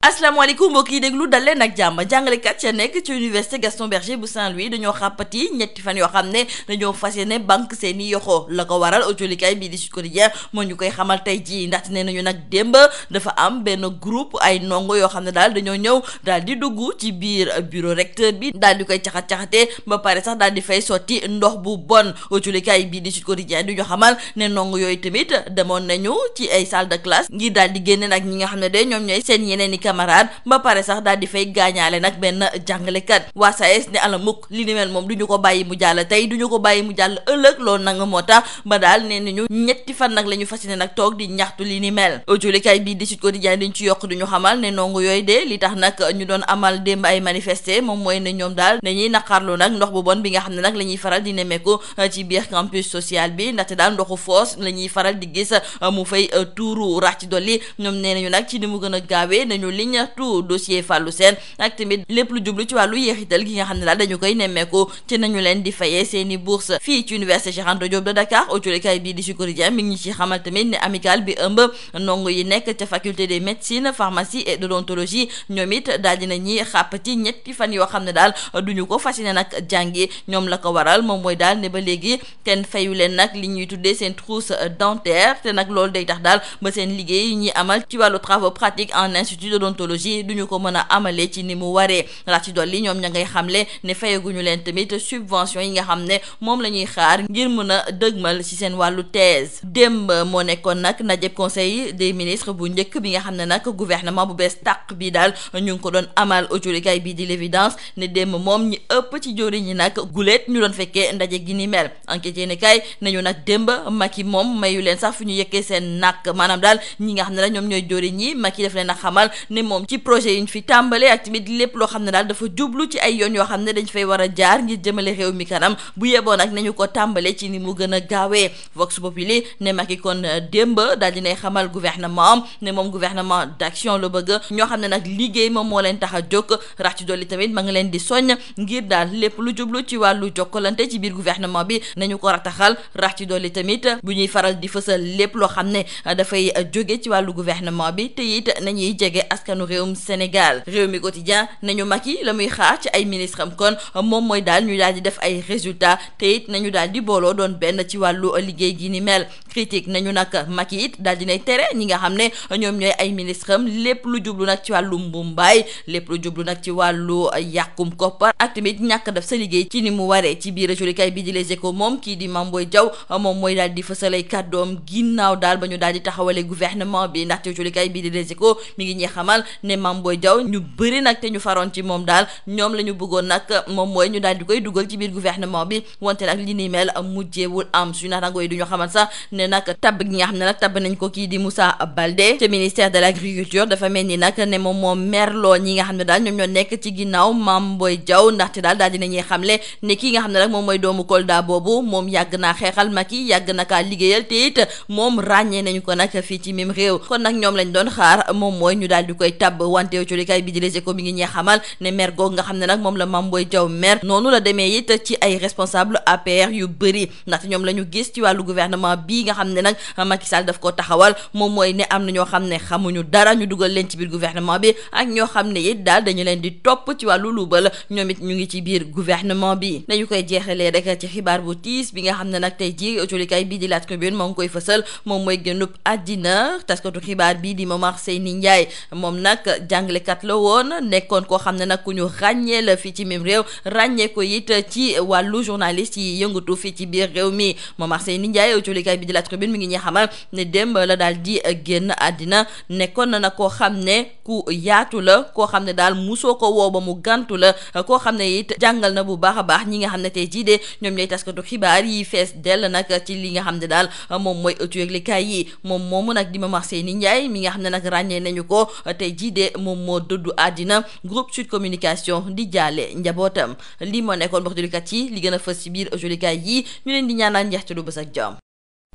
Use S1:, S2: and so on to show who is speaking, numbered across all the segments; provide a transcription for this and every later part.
S1: asalaamaaleykum mbokk yi déglu dal leen ak jàmm jàngalekat ya nekk ci université Gaston Berger bu Saint-Louis dañoo xàppati ñetti fan yoo xam ne dañoo fas yéene banque seeni yoxo la ko waral autolikaay bii di Sud Quotidien moo ñu koy xamal tey jii ndaxte nee nañu nag démb dafa am benn groupe ay ndongo yoo xam ne daal dañoo ñëw daal di dugg ci biir bureau recteur bi daal di koy caxat-caxatee ba pare sax daal di fay sotti ndox bu bon autolikaay bii di Sud Quotidien du ñu xamal ne ndongo yooyu tamit demoon nañu ci ay salle de classe ngir daal di génne nag ñi nga xam ne de ñoom ñooy seen yeneen i camarade ba pare sax daal di fay gaañaale nag benn jàngalekat waa SAES ne ala mukk li ni mel moom du ñu ko bàyyi mu jàll tey du ñu ko bàyyi mu jàll ëllëg loolu nag moo tax ba daal nee nañu ñetti fan nag la ñu fas yéene nag toog di ñaxtu li ni mel autolikaay bii di Sud Quotidien dañ ci yokk duñu xamal ne ndongo yooyu de li tax nag ñu doon amal démb ay manifester moom mooy ne ñoom daal dañuy naqarlu nag ndox bu bon bi nga xam ne nag la ñuy faral di nemmeeku ci biir campus social bi ndaxte daal ndoxu foos la ñuy faral di gis mu fay tuuru rax ci dolli ñoom nee nañu nag ci ni mu gën a gaawee nañu liñatu dossier Fallou Sène ak tamit lépp lu jublu ci wàllu yeexital gi nga xam ne daal dañu koy nemmeeku ci nañu leen di fayee seeni bourse fii ci université Cheikh Anta Diop de Dakar autolikaay bii di Sud Quotidien mi ngi ci xamal tamit ne amicale bi ëmb ndongo yi nekk ca faculté de médecine pharmacie et d'odontologie ñoom it daal dina ñuy xàppati ñetti fan yoo xam ne daal duñu ko fas yéene nag jàngi ñoom la ko waral moom mooy daal ne ba léegi kenn fayu leen nag li ñuy tuddee seen trousse dentaire te nag loolu day tax daal ba seen liggéey yi ñuy amal ci wàllu travaux pratiques en institut d'odontologie duñu ko mën a amalee ci ni mu waree rax ci dolli ñoom ña ngay xamle ne fayaguñu leen tamit subvention yi nga xam ne moom la ñuy xaar ngir mën a dëgmal ci seen wàllu thèse démb moo nekkoon nag najeb conseil des ministres bu njëkk bi nga xam ne nag gouvernement bu bees tàq bi daal ñu ngi ko doon amal autolikaay bii di l'évidence ne démb moom ñi ëpp ci jóori ñi nag guleet ñu doon fekkee ndaje gi ni mel enquête yéeni kaay nañu nag démb Macky moom mayu leen sax fu ñu yekkee seen nàkk maanaam daal ñi nga xam ne la ñoom ñooy jóori ñi Macky def leen a xamal ne moom ci projet yi ñu fi tàmbale ak tamit lépp loo xam ne daal dafa jublu ci ay yoon yoo xam ne dañ fay war a jaar ngir jëmale réew mi kanam bu yeboo nag nañu ko tàmbale ci ni mu gën a gaawee Vox Populi ne Macky kon démb daal dinay xamal gouvernement ne moom gouvernement d'action la bëgg ñoo xam ne nag liggéey moom moo leen tax a jóg rax ci dolli tamit ma ngi leen di soññ ngir daal lépp lu jublu ci wàllu jokkalante ci biir gouvernement bi nañu ko rataxal rax ci dolli tamit bu ñuy faral di fësal lépp loo xam ne dafay jóge ci wàllu gouvernement bi te it nañuy jege askanu réewum Sénégal réew mi quotidien nañu Macky la muy xaar ci ay ministre am kon moom mooy daal ñu daal di def ay résultats te it nañu daal di booloo doon benn ci wàllu liggéey gi ni mel critique nañu nag Macky it daal dinay tere ñi nga xam ne ñoom ñooy ay ministre am lépp lu jublu nag ci wàllu mbumbaay lépp lu jublu nag ci wàllu yàqum koppar ak tamit ñàkk def sa liggéey ci ni mu waree ci biir jolikaay bi di Les Échos moom kii di Mame Boye Diao moom mooy daal di fësalay kàddoom ginnaaw daal ba ñu daal di taxawale gouvernement bi ndaxte jolikaay bi di Les Échos mi ngi ñuy xamal ne Mame Boye Diao ñu bëri nag te ñu faroon ci moom daal ñoom la ñu bëggoon nag moom mooy ñu daal di koy dugal ci biir gouvernement bi wante nag li ni mel mujjeewul am suñu naataangoo yi du ñu xamal sax ne nag tabb gi nga xam ne nag tabb nañ ko kii di Moussa Baldé ci ministère de l'agriculture dafa mel ni nag ne moom moo merloo ñi nga xam ne daal ñoom ñoo nekk ci ginnaaw Mame Boye Diao ndaxte daal dinañuy xamle ne kii nga xam ne nag moom mooy doomu Kolda boobu moom yàgg naa xeexal Macky yàgg na kaa liggéeyal te it moom ràññee nañu ko nag fii ci mim réew kon nag ñoom lañ doon xaar moom mooy ñu daal di koy tabb wante colikaay bi di Les Échos mi ngi ñee xamal ne mer googu nga xam ne nag moom la Mame Boye Diao mer noonu la demee it ci ay responsable APR yu bëri ndaxte ñoom la ñu gis ci wàllu gouvernement bii nga xam ne nag Macky Sall daf ko taxawal moom mooy ne am na ñoo xam ne xamuñu dara ñu dugal leen ci biir gouvernement bi ak ñoo xam ne it daal dañu leen di topp ci wàllu luubal ñoom it ñu ngi ci biir gouvernement bi dañu koy jeexalee rek ci xibaar bu tiis bi nga xam ne nag tey ji colikaay bii di La Tribune moo ngi koy fësal moom mooy génnub àddina taskatu xibaar bii di Momar Seyni Ndiaye moom nag jàngalekat la woon nekkoon koo xam ne nag ku ñu ràññee la fii ci même réew ràññee ko it ci wàllu journaliste yi yëngatu fii ci biir réew mi Momar Seyni Ndiaye colikaay bi di La Tribune mi ngi ñuy xamal ne démb la daal di génn àddina nekkoon na nag koo xam ne ku yaatu la koo xam ne daal musoo ko woo ba mu gàntu la koo xam ne it jàngal na bu baax a baax ñi nga xam ne tey jii de ñoom ñooy taskatu xibaar yi fees dell nag ci li nga xam ne daal moom mooy ëttu yëglekaay yi moom moomu nag di Momar Seyni Ndiaye mi nga xam ne nag ràññee nañu ko tey jii de moom moo dëddu àddina groupe Sud Communication di jaale njabootam lii moo nekkoon mbokk déglukat yi li gën a fës ci biir ëttu yëglekaay yi ñu leen di ñaanal njeextalu bés ak jàmm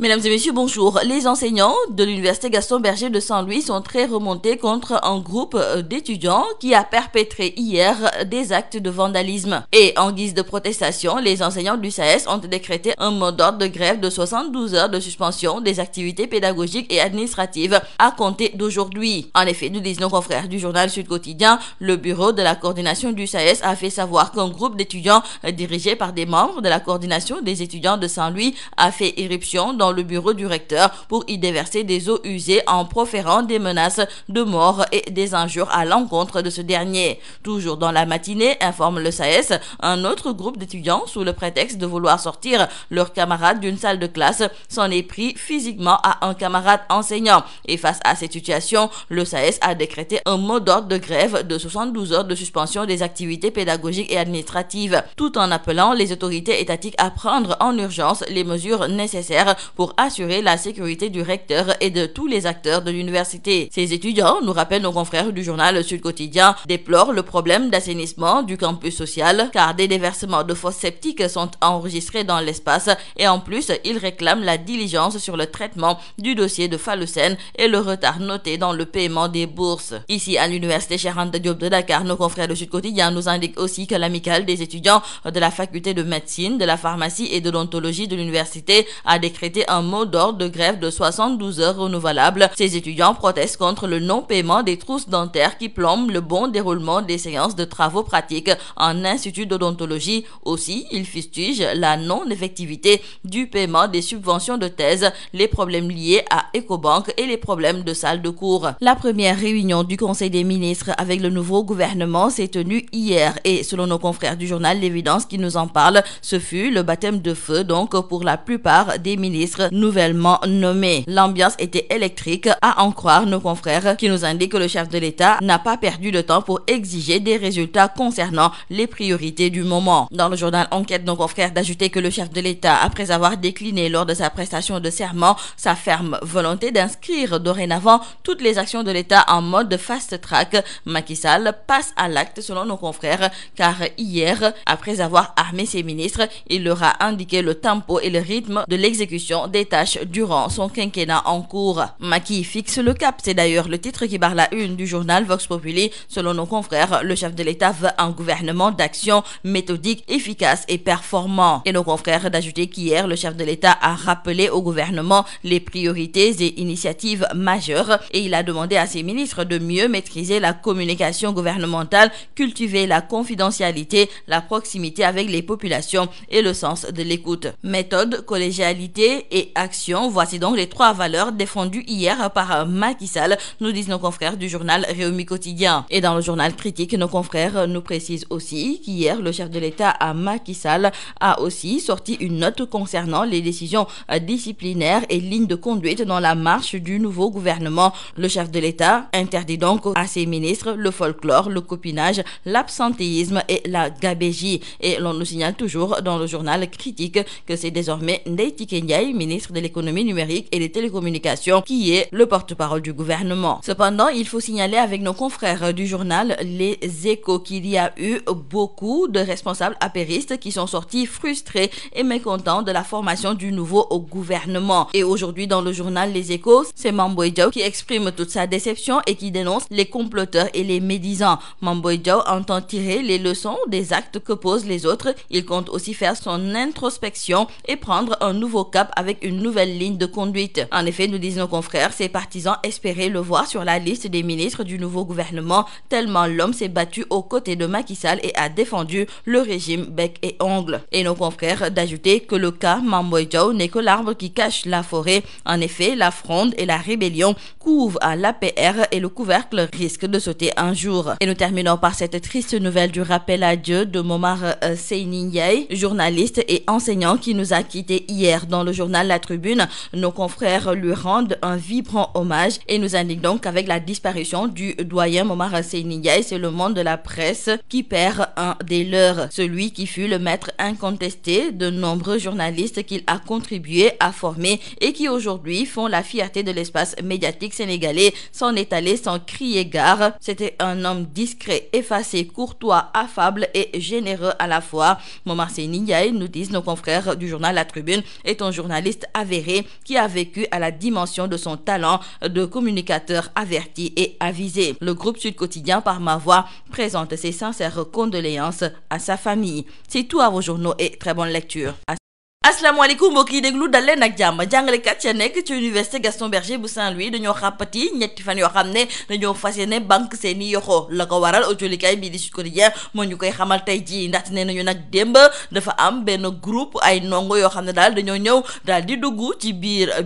S1: Mesdames et messieurs, bonjour. Les enseignants de l'université Gaston Berger de Saint-Louis sont très remontés contre un groupe d'étudiants qui a perpétré hier des actes de vandalisme. Et en guise de protestation, les enseignants du SAES ont décrété un mot d'ordre de grève de 72 heures de suspension des activités pédagogiques et administratives à compter d'aujourd'hui. En effet, nous disent nos confrères du journal Sud Quotidien, le bureau de la coordination du SAES a fait savoir qu'un groupe d'étudiants dirigé par des membres de la coordination des étudiants de Saint-Louis a fait irruption dans le bureau du recteur pour y déverser des eaux usées en proférant des menaces de mort et des injures à l'encontre de ce dernier. Toujours dans la matinée, informe le SAES, un autre groupe d'étudiants, sous le prétexte de vouloir sortir leurs camarades d'une salle de classe, s'en est pris physiquement à un camarade enseignant. Et face à cette situation, le SAES a décrété un mot d'ordre de grève de 72 heures de suspension des activités pédagogiques et administratives, tout en appelant les autorités étatiques à prendre en urgence les mesures nécessaires pour assurer la sécurité du recteur et de tous les acteurs de l'université. Ces étudiants, nous rappellent nos confrères du journal Sud Quotidien, déplorent le problème d'assainissement du campus social car des déversements de fosses septiques sont enregistrés dans l'espace et en plus, ils réclament la diligence sur le traitement du dossier de Falocène et le retard noté dans le paiement des bourses. Ici, à l'université Cheikh Anta Diop de Dakar, nos confrères de Sud Quotidien nous indiquent aussi que l'amicale des étudiants de la faculté de médecine, de la pharmacie et de l'odontologie de l'université a décrété un mot d'ordre de grève de 72 heures renouvelable. Ces étudiants protestent contre le non-paiement des trousses dentaires qui plombent le bon déroulement des séances de travaux pratiques en institut d'odontologie. Aussi, ils fustigent la non-effectivité du paiement des subventions de thèse, les problèmes liés à Ecobank et les problèmes de salles de cours. La première réunion du Conseil des ministres avec le nouveau gouvernement s'est tenue hier et selon nos confrères du journal L'Évidence qui nous en parle, ce fut le baptême de feu donc pour la plupart des ministres nouvellement nommés. L'ambiance était électrique, à en croire nos confrères qui nous indiquent que le chef de l'État n'a pas perdu de temps pour exiger des résultats concernant les priorités du moment. Dans le journal Enquête, nos confrères d'ajouter que le chef de l'État, après avoir décliné lors de sa prestation de serment sa ferme volonté d'inscrire dorénavant toutes les actions de l'État en mode fast-track, Macky Sall passe à l'acte selon nos confrères, car hier, après avoir armé ses ministres, il leur a indiqué le tempo et le rythme de l'exécution des tâches durant son quinquennat en cours. Macky fixe le cap, c'est d'ailleurs le titre qui barre la une du journal Vox Populi. Selon nos confrères, le chef de l'État veut un gouvernement d'action méthodique, efficace et performant. Et nos confrères d'ajouter qu'hier, le chef de l'État a rappelé au gouvernement les priorités et initiatives majeures et il a demandé à ses ministres de mieux maîtriser la communication gouvernementale, cultiver la confidentialité, la proximité avec les populations et le sens de l'écoute. Méthode, collégialité et action, voici donc les trois valeurs défendues hier par Macky Sall, nous disent nos confrères du journal Rewmi Quotidien. Et dans le journal Critique, nos confrères nous précisent aussi qu'hier, le chef de l'État à Macky Sall a aussi sorti une note concernant les décisions disciplinaires et lignes de conduite dans la marche du nouveau gouvernement. Le chef de l'État interdit donc à ses ministres le folklore, le copinage, l'absentéisme et la gabégie. Et l'on nous signale toujours dans le journal Critique que c'est désormais Ndeye Tické Ndiaye, ministre de l'économie numérique et des télécommunications, qui est le porte-parole du gouvernement. Cependant, il faut signaler avec nos confrères du journal Les Échos qu'il y a eu beaucoup de responsables apéristes qui sont sortis frustrés et mécontents de la formation du nouveau gouvernement. Et aujourd'hui, dans le journal Les Échos, c'est Mame Boye Diao qui exprime toute sa déception et qui dénonce les comploteurs et les médisants. Mame Boye Diao entend tirer les leçons des actes que posent les autres. Il compte aussi faire son introspection et prendre un nouveau cap avec une nouvelle ligne de conduite. En effet, nous disent nos confrères, ses partisans espéraient le voir sur la liste des ministres du nouveau gouvernement, tellement l'homme s'est battu aux côtés de Macky Sall et a défendu le régime bec et ongle. Et nos confrères d'ajouter que le cas Mame Boye Diao n'est que l'arbre qui cache la forêt. En effet, la fronde et la rébellion couvent à l'APR et le couvercle risque de sauter un jour. Et nous terminons par cette triste nouvelle du rappel à Dieu de Momar Seyni Ndiaye, journaliste et enseignant qui nous a quittés hier. Dans le journal La Tribune, nos confrères lui rendent un vibrant hommage et nous indiquent donc qu'avec la disparition du doyen Momar Seyni Ndiaye, c'est le monde de la presse qui perd un des leurs, celui qui fut le maître incontesté de nombreux journalistes qu'il a contribué à former et qui aujourd'hui font la fierté de l'espace médiatique sénégalais sans étaler, sans crier gare. C'était un homme discret, effacé, courtois, affable et généreux à la fois. Momar Seyni Ndiaye, nous disent nos confrères du journal La Tribune, est un journaliste journaliste avéré qui a vécu à la dimension de son talent de communicateur averti et avisé. Le groupe Sud Quotidien par ma voix présente ses sincères condoléances à sa famille. C'est tout à vos journaux et très bonne lecture. asalaamaaleykum mbokk yi déglu dal leen ak jàmm jàngalekat ya nekk ci université Gaston Berger bu Saint-Louis dañoo xàppati ñetti fan yoo xam ne dañoo fas yéene banque seeni yoxo la ko waral autolikaay bii di Sud Quotidien moo ñu koy xamal tey jii ndaxte nee nañu nag démb dafa am benn groupe ay ndongo yoo xam ne daal dañoo ñëw daal di dugg ci biir